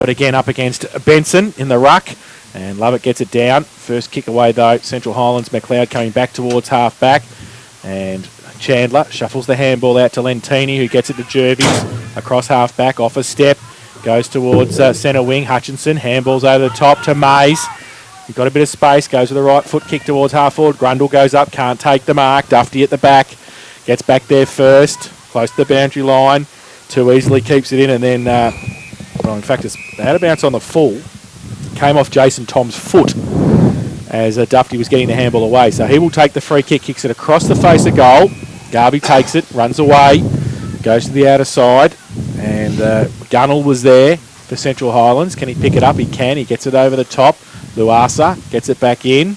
But again, up against Benson in the ruck. And Lovett gets it down. First kick away, though, Central Highlands. McLeod coming back towards half-back. And Chandler shuffles the handball out to Lentini, who gets it to Jervis across half-back, off a step. Goes towards centre wing. Hutchinson handballs over the top to Mays. He's got a bit of space. Goes with the right foot kick towards half-forward. Grundle goes up. Can't take the mark. Dufty at the back. Gets back there first. Close to the boundary line. Too easily keeps it in. And then, well, in fact, they had a bounce on the full. Came off Jason Tom's foot as Dufty was getting the handball away. So he will take the free kick, kicks it across the face of goal. Garby takes it, runs away, goes to the outer side. And Gunnell was there for Central Highlands. Can he pick it up? He can. He gets it over the top. Luasa gets it back in.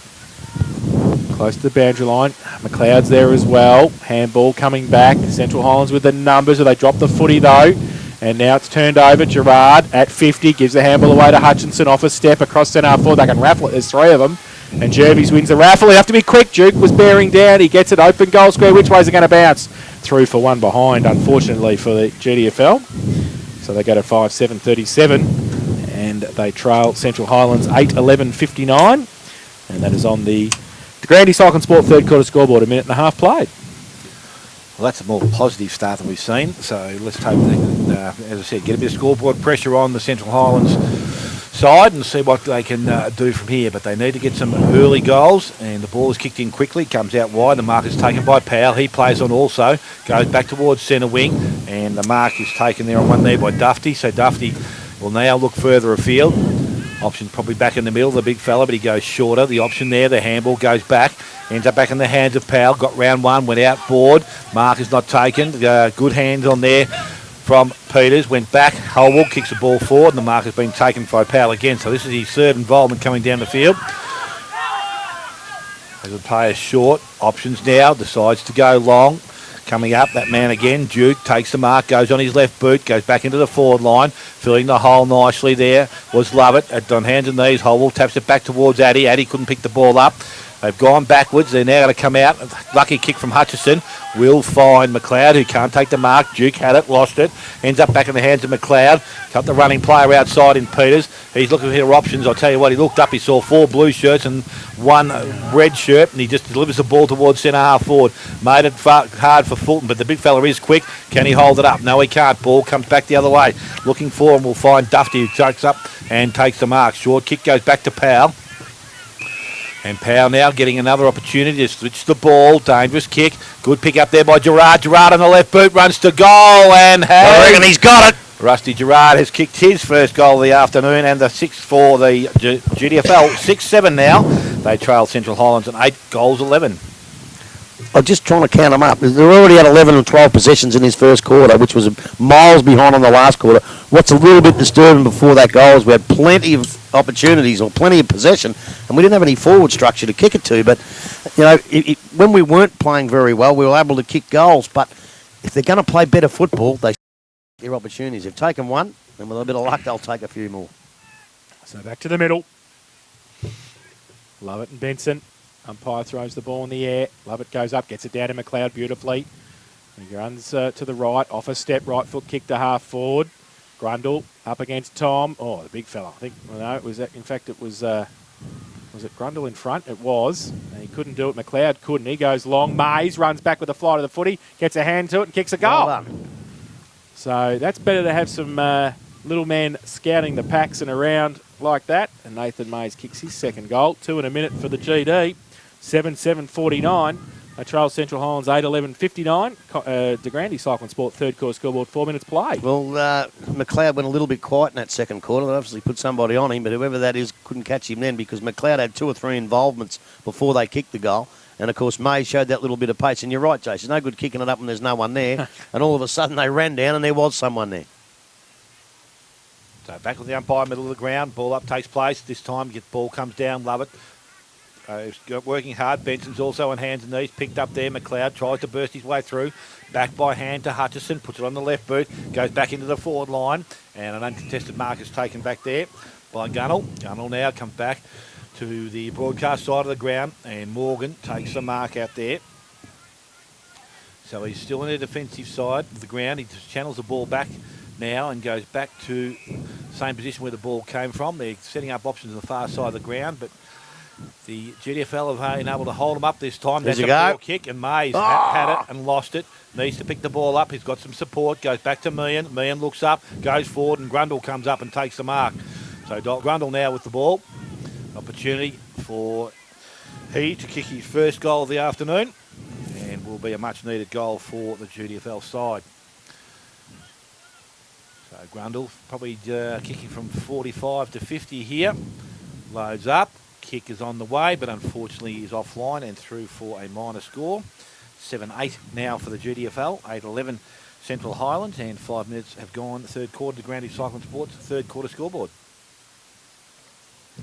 Close to the boundary line. McLeod's there as well. Handball coming back. Central Highlands with the numbers. They drop the footy though. And now it's turned over. Gerard at 50 gives the handball away to Hutchinson off a step across centre half forward. They can raffle it. There's three of them. And Jervis wins the raffle. They have to be quick. Duke was bearing down. He gets it open goal square. Which way is it going to bounce? Through for one behind, unfortunately, for the GDFL. So they go to 5-7-37. And they trail Central Highlands 8-11-59. And that is on the Grandy Cycling Sport third quarter scoreboard. A minute and a half played. Well, that's a more positive start than we've seen. So let's hope that, as I said, get a bit of scoreboard pressure on the Central Highlands side and see what they can do from here. But they need to get some early goals, and the ball is kicked in quickly, comes out wide. The mark is taken by Powell. He plays on also, goes back towards centre wing, and the mark is taken there on one there by Dufty. So Dufty will now look further afield. Option probably back in the middle, the big fella, but he goes shorter. The option there, the handball goes back, ends up back in the hands of Powell. Got round one, went out board. Mark is not taken. Good hands on there from Peters. Went back. Holwell kicks the ball forward, and the mark has been taken by Powell again. So this is his third involvement coming down the field. As the player's short, options now, decides to go long. Coming up, that man again, Duke, takes the mark, goes on his left boot, goes back into the forward line, filling the hole nicely there, was Lovett, on hands and knees, Holwell taps it back towards Addy. Addy couldn't pick the ball up. They've gone backwards. They're now going to come out. Lucky kick from Hutchison. Will find McLeod, who can't take the mark. Duke had it, lost it. Ends up back in the hands of McLeod. Cut the running player outside in Peters. He's looking for his options. I'll tell you what, he looked up. He saw 4 blue shirts and 1 red shirt, and he just delivers the ball towards centre half forward. Made it hard for Fulton, but the big fella is quick. Can he hold it up? No, he can't. Ball comes back the other way. Looking for him, we'll find Dufty, who tucks up and takes the mark. Short kick goes back to Powell. And Powell now getting another opportunity to switch the ball. Dangerous kick. Good pick up there by Gerard. Gerard on the left boot runs to goal and I reckon he's got it. Rusty Gerard has kicked his first goal of the afternoon, and the 6 for the GDFL. 6-7 now. They trail Central Highlands and 8-11. I'm just trying to count them up. They're already at 11 and 12 possessions in his first quarter, which was miles behind on the last quarter. What's a little bit disturbing before that goal is we had plenty of opportunities or plenty of possession, and we didn't have any forward structure to kick it to. But, you know, when we weren't playing very well, we were able to kick goals. But if they're going to play better football, they their opportunities. They've taken one, and with a bit of luck, they'll take a few more. So back to the middle. Lovett and Benson. Umpire throws the ball in the air. Lovett goes up, gets it down to McLeod beautifully. He runs to the right, off a step, right foot kick to half forward. Grundle up against Tom. Oh, the big fella. I think, well, no, it was, in fact, it was it Grundle in front? It was. And he couldn't do it. McLeod couldn't. He goes long. Mays runs back with a fly to the footy, gets a hand to it and kicks a goal. Well done. So that's better to have some little men scouting the packs and around like that. And Nathan Mays kicks his second goal. 2 in a minute for the GD. 7-7-49. They trail Central Highlands 8-11-59. De Grande Cycling Sport third quarter scoreboard, 4 minutes play. Well, McLeod went a little bit quiet in that second quarter. They obviously put somebody on him, but whoever that is couldn't catch him then because McLeod had 2 or 3 involvements before they kicked the goal. And, of course, May showed that little bit of pace. And you're right, Jason. No good kicking it up when there's no one there. And all of a sudden they ran down and there was someone there. So back with the umpire, middle of the ground. Ball up takes place. This time, ball comes down. Love it. He's working hard. Benson's also on hands and knees. Picked up there. McLeod tries to burst his way through. Back by hand to Hutchison. Puts it on the left boot. Goes back into the forward line. And an uncontested mark is taken back there by Gunnell. Gunnell now comes back to the broadcast side of the ground. And Morgan takes the mark out there. So he's still on the defensive side of the ground. He just channels the ball back now and goes back to same position where the ball came from. They're setting up options on the far side of the ground, but the GDFL have been able to hold them up this time. There's That's a go. ball kick, and Mays had it and lost it. Needs to pick the ball up. He's got some support. Goes back to Meehan. Meehan looks up, goes forward, and Grundle comes up and takes the mark. So Grundle now with the ball. Opportunity for he to kick his first goal of the afternoon, and will be a much-needed goal for the GDFL side. So Grundle probably kicking from 45 to 50 here. Loads up. Kick is on the way, but unfortunately is offline and through for a minor score. 7-8 now for the GDFL. 8-11 Central Highlands, and 5 minutes have gone. Third quarter to Grandy Cycling Sports. Third quarter scoreboard.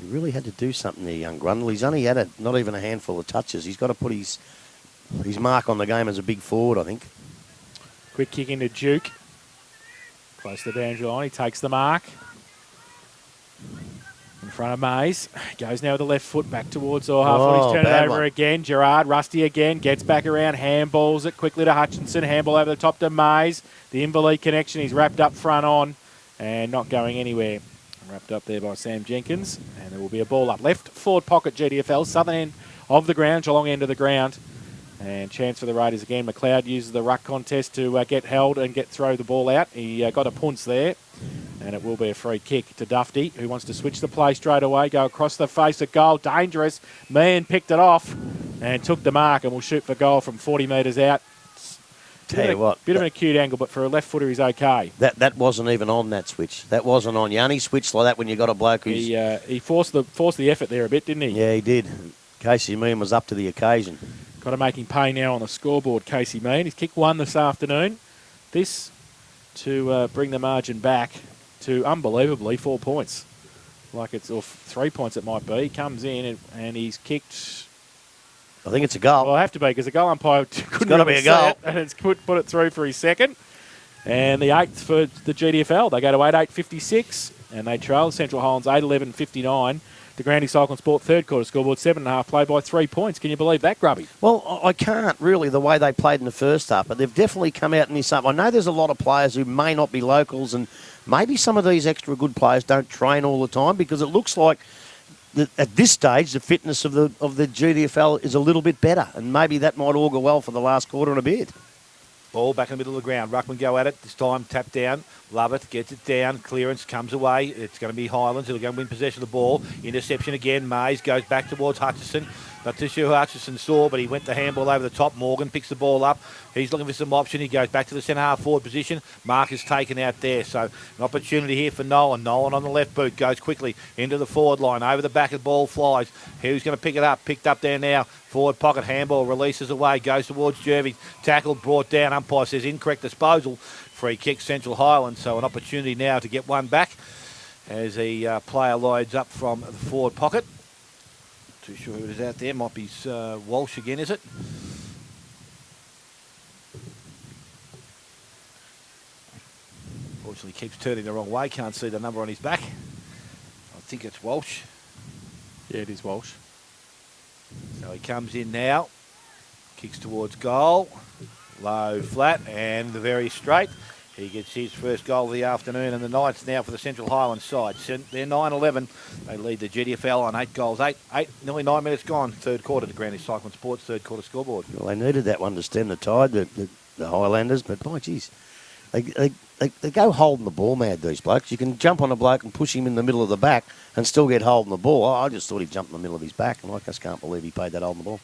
He really had to do something there, young Grundle. He's only had not even a handful of touches. He's got to put his mark on the game as a big forward, I think. Quick kick into Duke. Close to the boundary line. He takes the mark. In front of Mays. Goes now with the left foot back towards our half foot. He's turned it over again. Gerard, Rusty again. Gets back around. Handballs it quickly to Hutchinson. Handball over the top to Mays. The Inverleigh connection. He's wrapped up front on and not going anywhere. Wrapped up there by Sam Jenkins. And there will be a ball up. Left forward pocket GDFL. Southern end of the ground. Geelong end of the ground. And chance for the Raiders again. McLeod uses the ruck contest to get held and throw the ball out. He got a punch there. And it will be a free kick to Dufty, who wants to switch the play straight away, go across the face of goal. Dangerous. Meehan picked it off and took the mark and will shoot for goal from 40 metres out. Tell you what. Bit of an acute angle, but for a left footer, he's okay. That wasn't even on that switch. That wasn't on. You only switch like that when you got a bloke who's... He forced the effort there a bit, didn't he? Yeah, he did. Casey Meehan was up to the occasion. Got to make him pay now on the scoreboard, Casey Meehan. He's kicked one this afternoon. This to bring the margin back to unbelievably 4 points. Or 3 points it might be. He comes in and he's kicked... I think it's a goal. Well, it'll have to be because the goal umpire couldn't got to be a goal. and it's put it through for his second. And the 8th for the GDFL. They go to 8-8-56 and they trail Central Highlands 8-11-59. The Grandy Cycling Sport third quarter scoreboard 7.5 play by 3 points. Can you believe that, Grubby? Well, I can't really the way they played in the first half, but they've definitely come out in this up. I know there's a lot of players who may not be locals, and maybe some of these extra good players don't train all the time because it looks like at this stage the fitness of the GDFL is a little bit better, and maybe that might augur well for the last quarter and a bit. Ball back in the middle of the ground. Ruckman go at it. This time tap down. Love it. Gets it down. Clearance comes away. It's going to be Highlands who are going to win possession of the ball. Interception again. Mays goes back towards Hutchison. Not too sure who Hutchison saw, but he went the handball over the top. Morgan picks the ball up. He's looking for some option. He goes back to the centre half forward position. Mark is taken out there. So an opportunity here for Nolan. Nolan on the left boot goes quickly into the forward line. Over the back of the ball flies. Who's going to pick it up? Picked up there now. Forward pocket handball releases away. Goes towards Jervey. Tackled, brought down. Umpire says incorrect disposal. Free kick Central Highlands. So an opportunity now to get one back as a player loads up from the forward pocket. Too sure who it is out there. Might be Walsh again, is it? Unfortunately, keeps turning the wrong way. Can't see the number on his back. I think it's Walsh. Yeah, it is Walsh. So he comes in now. Kicks towards goal. Low, flat, and very straight. He gets his first goal of the afternoon, and the Knights now for the Central Highlands side. They're 9-11. They lead the GDFL on 8 goals. Nearly 9 minutes gone. Third quarter to Granny Cycling Sports, third quarter scoreboard. Well, they needed that one to stem the tide, the Highlanders, but by geez, they go holding the ball mad, these blokes. You can jump on a bloke and push him in the middle of the back and still get holding the ball. I just thought he jumped in the middle of his back, and I just can't believe he paid that holding the ball.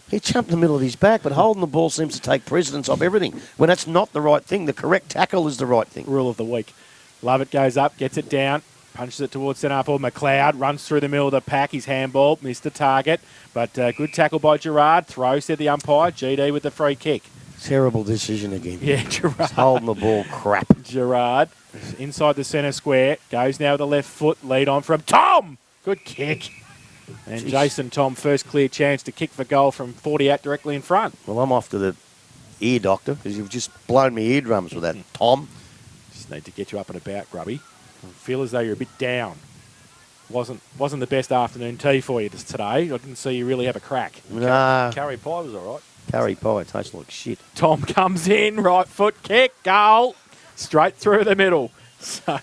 He jumped in the middle of his back, but holding the ball seems to take precedence of everything. When that's not the right thing, the correct tackle is the right thing. Rule of the week. Lovett goes up, gets it down, punches it towards centre half. McLeod runs through the middle of the pack. His handball missed the target, but good tackle by Gerard. Throw, said the umpire. GD with the free kick. Terrible decision again. Yeah, Gerard. Just holding the ball crap. Gerard inside the centre square. Goes now with the left foot. Lead on from Tom. Good kick. And jeez. Jason Tom, first clear chance to kick for goal from 40 out directly in front. Well, I'm off to the ear doctor because you've just blown me eardrums with that, Tom. Just need to get you up and about, Grubby. I feel as though you're a bit down. Wasn't the best afternoon tea for you today. I didn't see you really have a crack. Nah. Curry pie was all right. Curry pie tastes like shit. Tom comes in, right foot kick, goal. Straight through the middle. So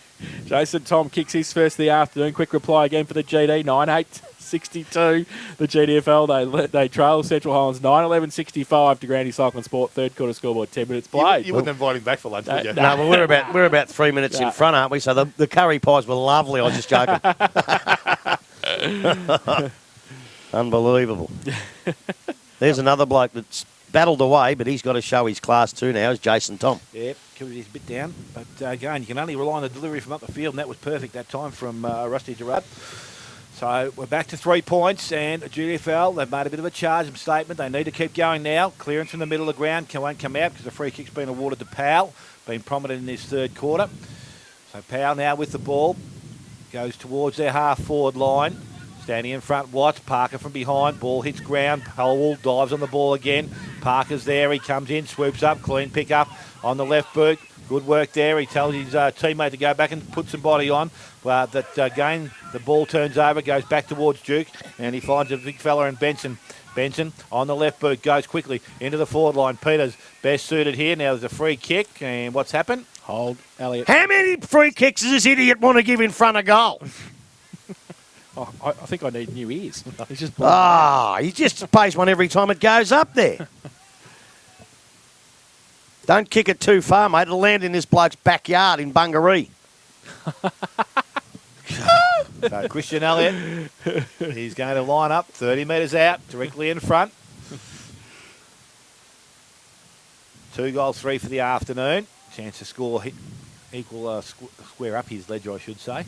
Jason Tom kicks his first of the afternoon. Quick reply again for the GD, 9-8-62. The GDFL, they trail Central Highlands 9-11-65 to Grandy Cycling Sport. Third quarter scoreboard, 10 minutes played. You wouldn't invite him back for lunch, would you? No, well, we're about 3 minutes in front, aren't we? So the curry pies were lovely. I was just joking. Unbelievable. There's another bloke that's battled away, but he's got to show his class too now, is Jason Tom. Yep, kept his bit down. But again, you can only rely on the delivery from up the field, and that was perfect that time from Rusty Gerard. So we're back to 3 points, and GDFL, they've made a bit of a charge and statement. They need to keep going now. Clearance from the middle of the ground won't come out because the free kick's been awarded to Powell, been prominent in this third quarter. So Powell now with the ball, goes towards their half-forward line. Standing in front, Watts, Parker from behind, ball hits ground, Howell dives on the ball again. Parker's there, he comes in, swoops up, clean pick up on the left boot. Good work there. He tells his teammate to go back and put some body on. But again, the ball turns over, goes back towards Duke, and he finds a big fella in Benson. Benson on the left boot, goes quickly into the forward line. Peters best suited here. Now there's a free kick, and what's happened? Hold, Elliot. How many free kicks does this idiot want to give in front of goal? Oh, I think I need new ears. He's just He just pays one every time it goes up there. Don't kick it too far, mate. It'll land in this bloke's backyard in Bungaree. So Christian Elliott, he's going to line up 30 metres out, directly in front. 2 goals, 3 for the afternoon. Chance to score, square up his ledger, I should say.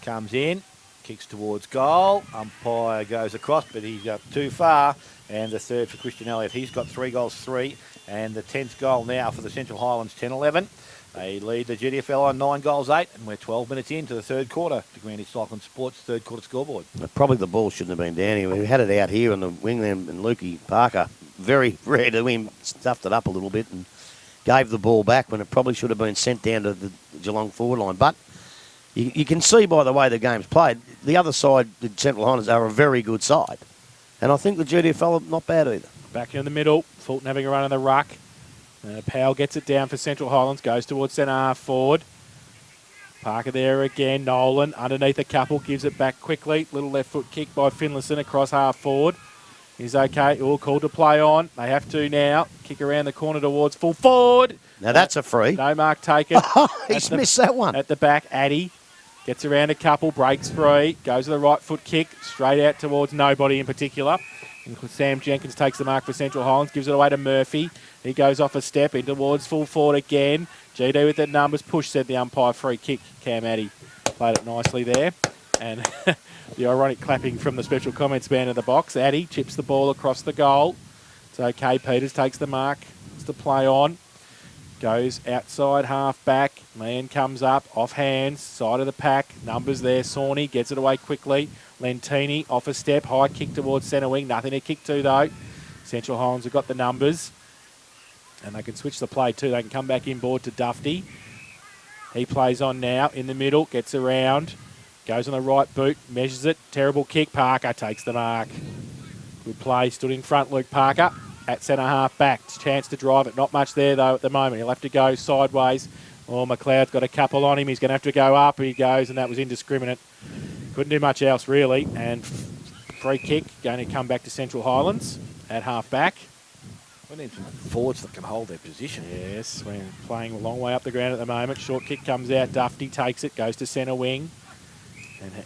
Comes in. Kicks towards goal. Umpire goes across, but he's up too far. And the third for Christian Elliott. He's got 3 goals, 3. And the 10th goal now for the Central Highlands, 10-11. They lead the GDFL on 9 goals, 8. And we're 12 minutes into the third quarter to Grandy Cycling Sports' third quarter scoreboard. Probably the ball shouldn't have been down here. We had it out here on the wing there, and Lukey Parker, very rare to him, stuffed it up a little bit and gave the ball back when it probably should have been sent down to the Geelong forward line. But you can see by the way the game's played, the other side, the Central Highlanders, are a very good side. And I think the GDFL are not bad either. back in the middle. Fulton having a run in the ruck. Powell gets it down for Central Highlands, goes towards centre half forward. Parker there again. Nolan underneath a couple, gives it back quickly. Little left foot kick by Finlayson across half forward. He's okay. All called to play on. They have to now. Kick around the corner towards full forward. Now that's a free. No mark taken. He's missed that one. At the back, Addy gets around a couple, breaks free, goes to the right foot kick, straight out towards nobody in particular. And Sam Jenkins takes the mark for Central Highlands, gives it away to Murphy. He goes off a step in towards full forward again. GD with the numbers, push, said the umpire, free kick. Cam Addy played it nicely there. And the ironic clapping from the special comments man in the box. Addy chips the ball across the goal. It's okay, Peters takes the mark. It's the play on. Goes outside half back. Man comes up, off hands, side of the pack. Numbers there. Sawney gets it away quickly. Lentini off a step, high kick towards centre wing. Nothing to kick to though. Central Highlands have got the numbers. And they can switch the play too. They can come back inboard to Dufty. He plays on now in the middle, gets around. Goes on the right boot, measures it. Terrible kick. Parker takes the mark. Good play. Stood in front, Luke Parker. At centre half back. Chance to drive it. Not much there, though, at the moment. He'll have to go sideways. Oh, McLeod's got a couple on him. He's going to have to go up. He goes, and that was indiscriminate. Couldn't do much else, really. And free kick going to come back to Central Highlands at half back. We need some forwards that can hold their position. Yes, we're playing a long way up the ground at the moment. Short kick comes out. Dufty takes it, goes to centre wing.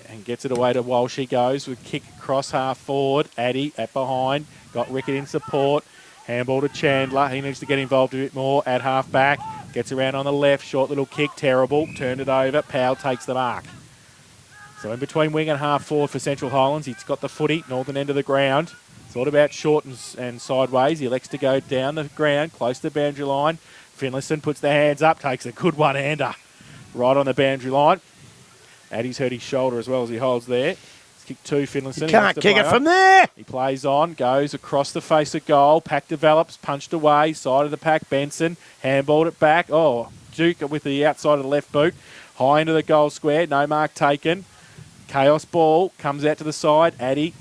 And gets it away to Walsh. He goes with kick across half forward. Addy at behind. Got Rickett in support. Handball to Chandler. He needs to get involved a bit more at half back. Gets around on the left. Short little kick. Terrible. Turned it over. Powell takes the mark. So in between wing and half forward for Central Highlands. He's got the footy. Northern end of the ground. Thought about short and sideways. He elects to go down the ground. Close to the boundary line. Finlayson puts the hands up. Takes a good one-hander. Right on the boundary line. Addy's hurt his shoulder as well as he holds there. It's kick two, Finlayson. You can't kick it from there. He plays on, goes across the face of goal. Pack develops, punched away, side of the pack. Benson handballed it back. Oh, Duke with the outside of the left boot. High into the goal square, no mark taken. Chaos ball, comes out to the side. Addy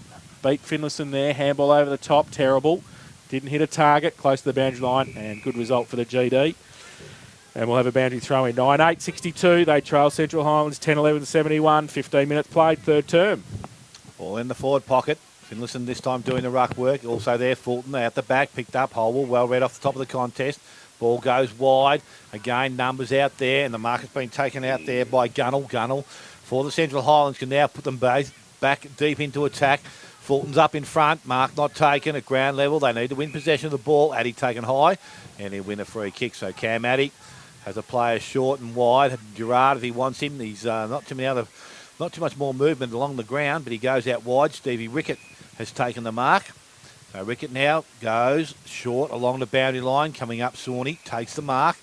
beat Finlayson there, handball over the top, terrible. Didn't hit a target, close to the boundary line, and good result for the GD. And we'll have a boundary throw in. 9-8-62. They trail Central Highlands 10-11-71. 15 minutes played, third term. Ball in the forward pocket. Finlayson this time doing the ruck work. Also there, Fulton out the back, picked up Holwell, well read off the top of the contest. Ball goes wide. Again, numbers out there, and the mark has been taken out there by Gunnell. Gunnell for the Central Highlands can now put them back deep into attack. Fulton's up in front. Mark not taken at ground level. They need to win possession of the ball. Addy taken high, and he'll win a free kick. So Cam Addy has a player short and wide. Gerard, if he wants him, he's not too much more movement along the ground, but he goes out wide. Stevie Rickett has taken the mark. So Rickett now goes short along the boundary line, coming up. Sawney takes the mark,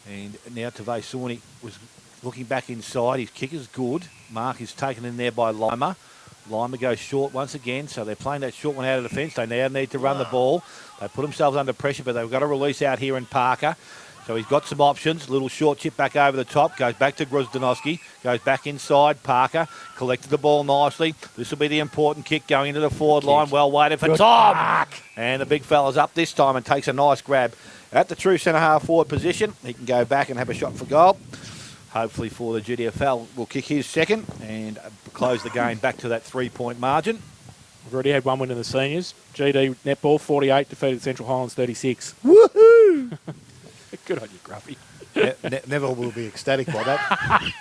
and now Tavay Sawney was looking back inside. His kick is good. Mark is taken in there by Lima. Lima goes short once again, so they're playing that short one out of the fence. They now need to run the ball. They put themselves under pressure, but they've got to release out here in Parker. So he's got some options. Little short chip back over the top. Goes back to Grozdanovsky. Goes back inside. Parker collected the ball nicely. This will be the important kick going into the forward line. Well waited for Tom. And the big fella's up this time and takes a nice grab at the true centre-half forward position. He can go back and have a shot for goal. Hopefully for the GDFL, will kick his second and close the game back to that 3-point margin. We've already had one win in the seniors. GD netball 48 defeated Central Highlands 36. Woohoo! Good on you, Gruffy. Neville will be ecstatic by that.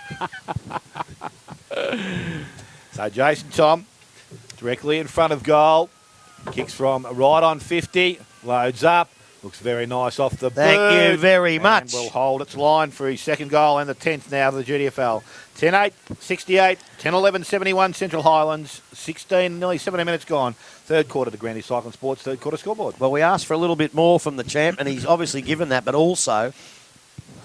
So Jason Tom, directly in front of goal. Kicks from right on 50. Loads up. Looks very nice off the boot. Thank you very much. And will hold its line for his second goal and the 10th now to the GDFL. 10-8, 68, 10-11, 71 Central Highlands. 16, nearly 17 minutes gone. Third quarter to Grandy Cycling Sports, third quarter scoreboard. Well, we asked for a little bit more from the champ, and he's obviously given that, but also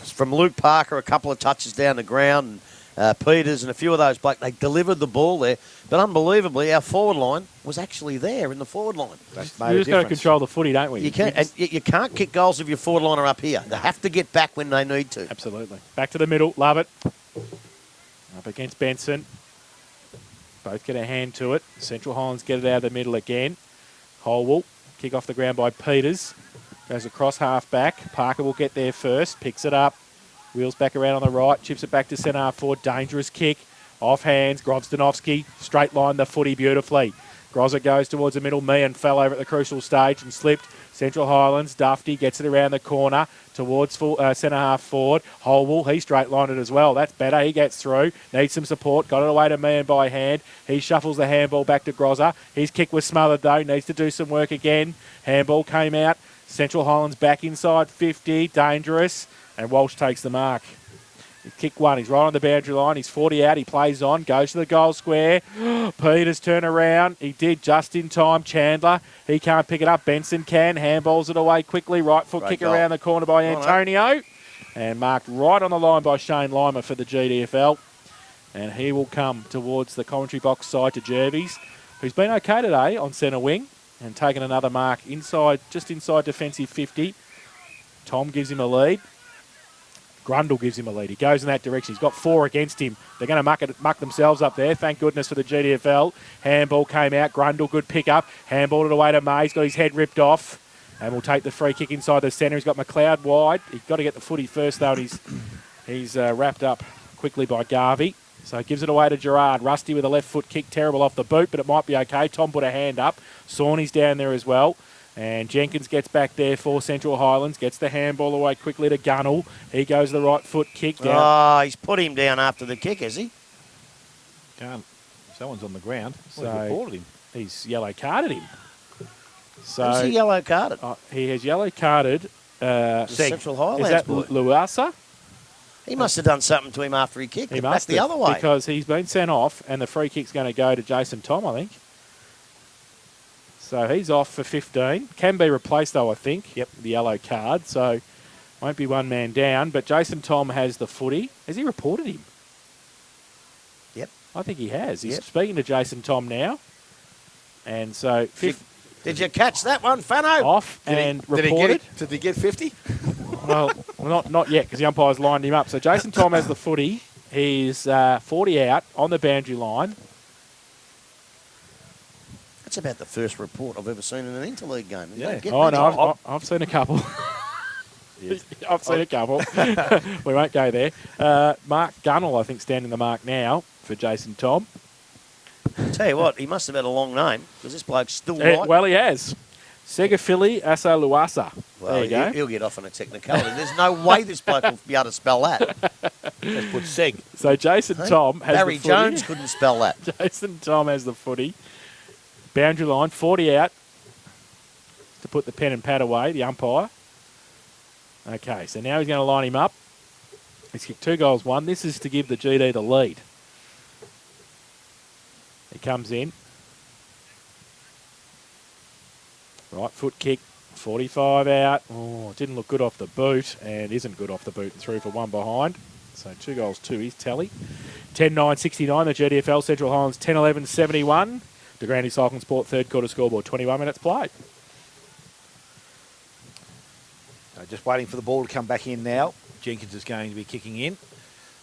from Luke Parker, a couple of touches down the ground, and Peters and a few of those blokes, they delivered the ball there. But unbelievably, our forward line was actually there in the forward line. That's We just got to control the footy, don't we? You can't, and you can't kick goals if your forward line are up here. They have to get back when they need to. Absolutely. Back to the middle. Love it. Up against Benson. Both get a hand to it. Central Highlands get it out of the middle again. Holwell. Kick off the ground by Peters. Goes across half back. Parker will get there first. Picks it up. Wheels back around on the right. Chips it back to centre half forward. Dangerous kick. Off hands. Grozdanovsky. Straight line the footy beautifully. Grozza goes towards the middle. Meehan fell over at the crucial stage and slipped. Central Highlands. Dufty gets it around the corner towards full, centre half forward. Holwell, he straight lined it as well. That's better. He gets through. Needs some support. Got it away to Meehan by hand. He shuffles the handball back to Grozza. His kick was smothered though. Needs to do some work again. Handball came out. Central Highlands back inside 50. Dangerous. And Walsh takes the mark. Kick one. He's right on the boundary line. He's 40 out. He plays on. Goes to the goal square. Peters turn around. He did just in time. Chandler. He can't pick it up. Benson can. Handballs it away quickly. Right foot kick around the corner by Antonio. And marked right on the line by Shane Lima for the GDFL. And he will come towards the commentary box side to Jervis, who's been okay today on centre wing and taken another mark inside, just inside defensive 50. Tom gives him a lead. Grundle gives him a lead. He goes in that direction. He's got 4 against him. They're going to muck themselves up there. Thank goodness for the GDFL. Handball came out. Grundle, good pick up. Handballed it away to May. He's got his head ripped off. And will take the free kick inside the centre. He's got McLeod wide. He's got to get the footy first, though. And he's wrapped up quickly by Garvey. So he gives it away to Gerard. Rusty with a left foot kick. Terrible off the boot, but it might be okay. Tom put a hand up. Sawney's down there as well. And Jenkins gets back there for Central Highlands, gets the handball away quickly to Gunnell. He goes the right foot kick down. Oh, he's put him down after the kick, has he? Can't. Someone's on the ground. So Well, reported him. he's yellow carded him. So Who's he yellow carded? he has yellow carded. Central Highlands Is that boy. Luasa? He must have done something to him after he kicked. He Back must the have, other way. because he's been sent off, and the free kick's going to go to Jason Tom, I think. So he's off for 15. Can be replaced, though, I think. Yep, the yellow card. So won't be one man down. But Jason Tom has the footy. Has he reported him? Yep. I think he has. He's Yep. speaking to Jason Tom now. And so Did you catch that one, Fano? off and reported. Did he get 50? Well, not yet, because the umpire's lined him up. So Jason Tom has the footy. He's 40 out on the boundary line. That's about the first report I've ever seen in an interleague game. Yeah. Get Oh, that? no, I've seen a couple. I've seen a couple. We won't go there. Mark Gunnell, I think, standing the mark now for Jason Tom. Tell you what, he must have had a long name because this bloke's still right. Well, he has. Segafili Asa Luasa. Well, there you go. He'll get off on a technicality. There's no way this bloke will be able to spell that. Let's put Seg. So Jason Tom has Barry the footy. Jones couldn't spell that. Jason Tom has the footy. Boundary line, 40 out to put the pen and pad away, the umpire. Okay, so now he's going to line him up. He's kicked 2 goals, 1. This is to give the GD the lead. He comes in. Right foot kick, 45 out. Oh, didn't look good off the boot and isn't good off the boot and through for 1 behind. So 2 goals, 2 is tally. 10-9-69, the GDFL Central Highlands 10-11-71. The Grandy Cycling Sport third quarter scoreboard, 21 minutes played. Just waiting for the ball to come back in now. Jenkins is going to be kicking in.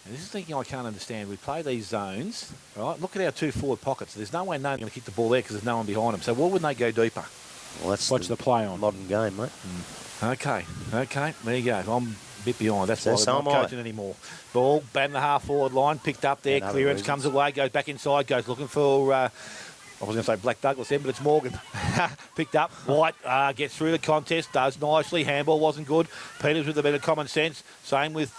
And this is thinking I can't understand. We play these zones, right? Look at our 2 forward pockets. There's no way no one's going to kick the ball there because there's no one behind them. So why wouldn't they go deeper? Well, that's Watch the play on. Modern game, mate. Okay. There you go. I'm a bit behind. That's why So I'm am not I. coaching anymore. Ball, bang the half forward line, picked up there. And Clearance other comes away, goes back inside, goes looking for... I was going to say Black Douglas then, but it's Morgan. Picked up. White gets through the contest, does nicely. Handball wasn't good. Peters with a bit of common sense. Same with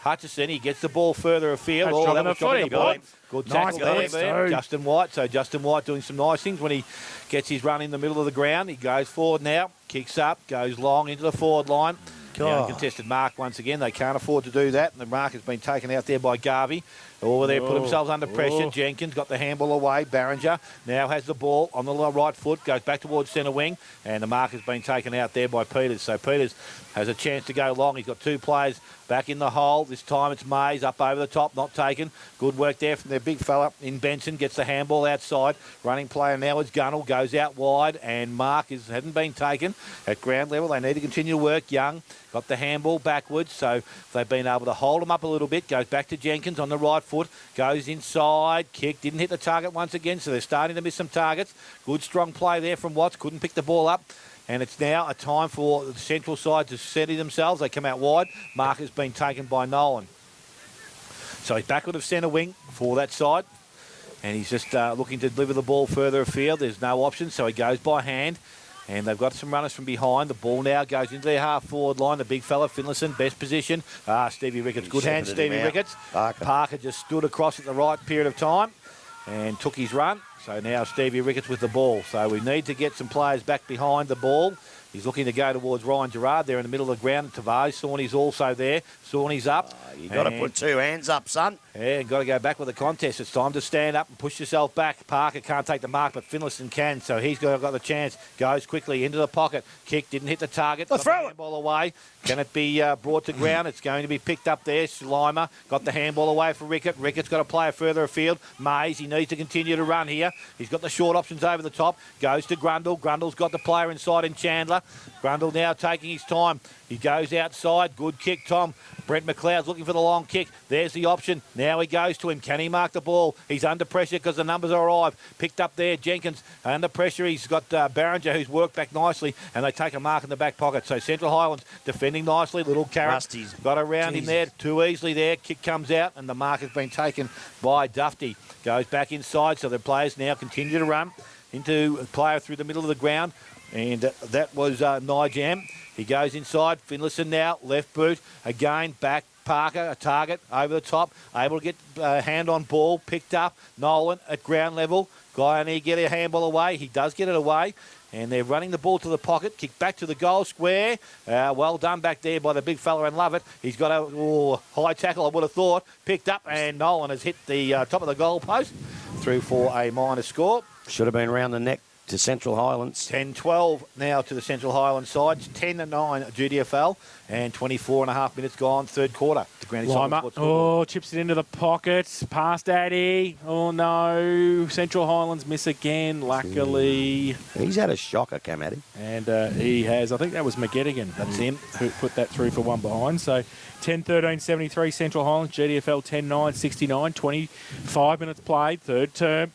Hutchison. He gets the ball further afield. That's dropping the dropping footy, ball. boy. Good Nice tackle points there. too. Justin White. So Justin White doing some nice things when he gets his run in the middle of the ground. He goes forward now, kicks up, goes long into the forward line. Now, contested mark once again. They can't afford to do that. And the mark has been taken out there by Garvey. Over there, put themselves under pressure. Jenkins got the handball away. Barringer now has the ball on the right foot, goes back towards centre wing, and the mark has been taken out there by Peters. So Peters has a chance to go long. He's got 2 players back in the hole. This time it's Mays up over the top, not taken. Good work there from their big fella in Benson. Gets the handball outside. Running player now is Gunnell. Goes out wide, and mark hasn't been taken at ground level. They need to continue to work. Young got the handball backwards, so they've been able to hold him up a little bit. Goes back to Jenkins on the right foot. Goes inside. Kick. Didn't hit the target once again, so they're starting to miss some targets. Good strong play there from Watts. Couldn't pick the ball up. And it's now a time for the central side to steady themselves. They come out wide. Mark has been taken by Nolan. So he's backward of centre wing for that side. And he's just looking to deliver the ball further afield. There's no option, so he goes by hand. And they've got some runners from behind. The ball now goes into their half-forward line. The big fella, Finlayson, best position. Stevie Ricketts. Good hand, Stevie Ricketts. Parker just stood across at the right period of time and took his run. So now Stevie Ricketts with the ball. So we need to get some players back behind the ball. He's looking to go towards Ryan Gerard there in the middle of the ground. Tavares, Sawney's also there. Sawney's up. You've got to put 2 hands up, son. Yeah, got to go back with the contest. It's time to stand up and push yourself back. Parker can't take the mark, but Finlayson can, so he's got the chance. Goes quickly into the pocket. Kick, didn't hit the target. Got the handball away. Can it be brought to ground? It's going to be picked up there. Slimer got the handball away for Rickett. Ricketts got to play it further afield. Mays, he needs to continue to run here. He's got the short options over the top. Goes to Grundle. Grundle's got the player inside in Chandler. Grundle now taking his time. He goes outside. Good kick, Tom. Brent McLeod's looking for the long kick. There's the option. Now he goes to him. Can he mark the ball? He's under pressure because the numbers arrive. Picked up there. Jenkins under pressure. He's got Barringer who's worked back nicely, and they take a mark in the back pocket. So Central Highlands defending nicely. Little carrot. Rusty's Got around him there too easily there. Kick comes out, and the mark has been taken by Dufty. Goes back inside, so the players now continue to run into a player through the middle of the ground, and that was Nijam. He goes inside. Finlayson now, left boot. Again, back Parker, a target over the top. Able to get a hand on ball. Picked up. Nolan at ground level. Guy and he get a handball away. He does get it away. And they're running the ball to the pocket. Kick back to the goal square. Well done back there by the big fella and Lovett. He's got a high tackle, I would have thought. Picked up, and Nolan has hit the top of the goal post. Through for a minor score. Should have been round the neck to Central Highlands. 10-12 now to the Central Highlands side. 10-9 GDFL, and 24.5 minutes gone, third quarter. The Granny Lima. Chips it into the pocket. Past Addy. Oh, no. Central Highlands miss again, luckily. He's had a shocker, Cam Addy. And he has, I think that was McGettigan. That's him who put that through for 1 behind. So 10-13-73 Central Highlands. GDFL 10-9-69. 25 minutes played. Third term.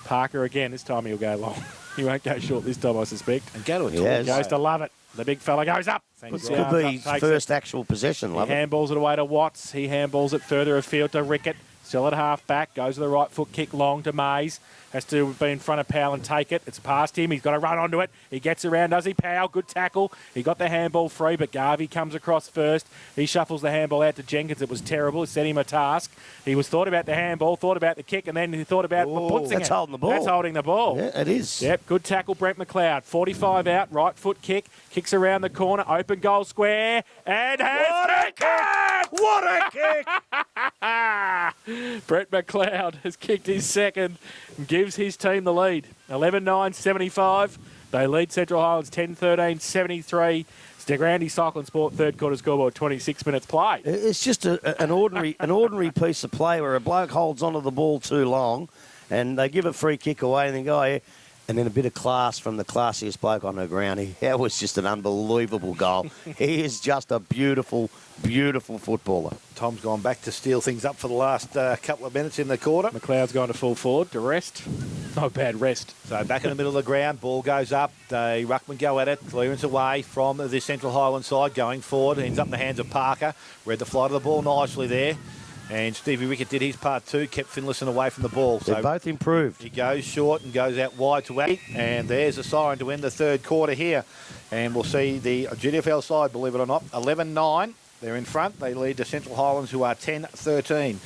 Parker again. This time he'll go long. He won't go short this time, I suspect. And go to a Yes. Goes to Lovett. The big fella goes up. This Down, could be his takes first actual possession, it. love He it. handballs it away to Watts. He handballs it further afield to Rickett. Still at half back. Goes to the right foot kick long to Mays. Has to be in front of Powell and take it. It's past him. He's got to run onto it. He gets around, does he? Powell, good tackle. He got the handball free, but Garvey comes across first. He shuffles the handball out to Jenkins. It was terrible. It set him a task. He was thought about the handball, thought about the kick, and then he thought about putzing That's it. holding the ball. That's holding the ball. Yeah, it is. Yep, good tackle, Brent McLeod. 45 out, right foot kick. Kicks around the corner, open goal square, and has kicked it! What a kick! Brett McLeod has kicked his second and gives his team the lead. 11-9-75. They lead Central Highlands 10-13-73. Stick around, Cycling Sport third quarter scoreboard, 26 minutes play. It's just an ordinary piece of play where a bloke holds onto the ball too long and they give a free kick away and then go, "Oh, and then a bit of class from the classiest bloke on the ground. That was just an unbelievable goal. He is just a beautiful, beautiful footballer. Tom's gone back to steal things up for the last couple of minutes in the quarter. McLeod's gone to full forward to rest. No bad rest. So back in the middle of the ground, ball goes up. The ruckman go at it. Clearance away from the Central Highland side, going forward. Ends up in the hands of Parker. Read the flight of the ball nicely there. And Stevie Rickett did his part too, kept Finlayson away from the ball. They both improved. He goes short and goes out wide to 8. And there's a siren to end the third quarter here. And we'll see the GDFL side, believe it or not, 11-9. They're in front. They lead the Central Highlands, who are 10-13.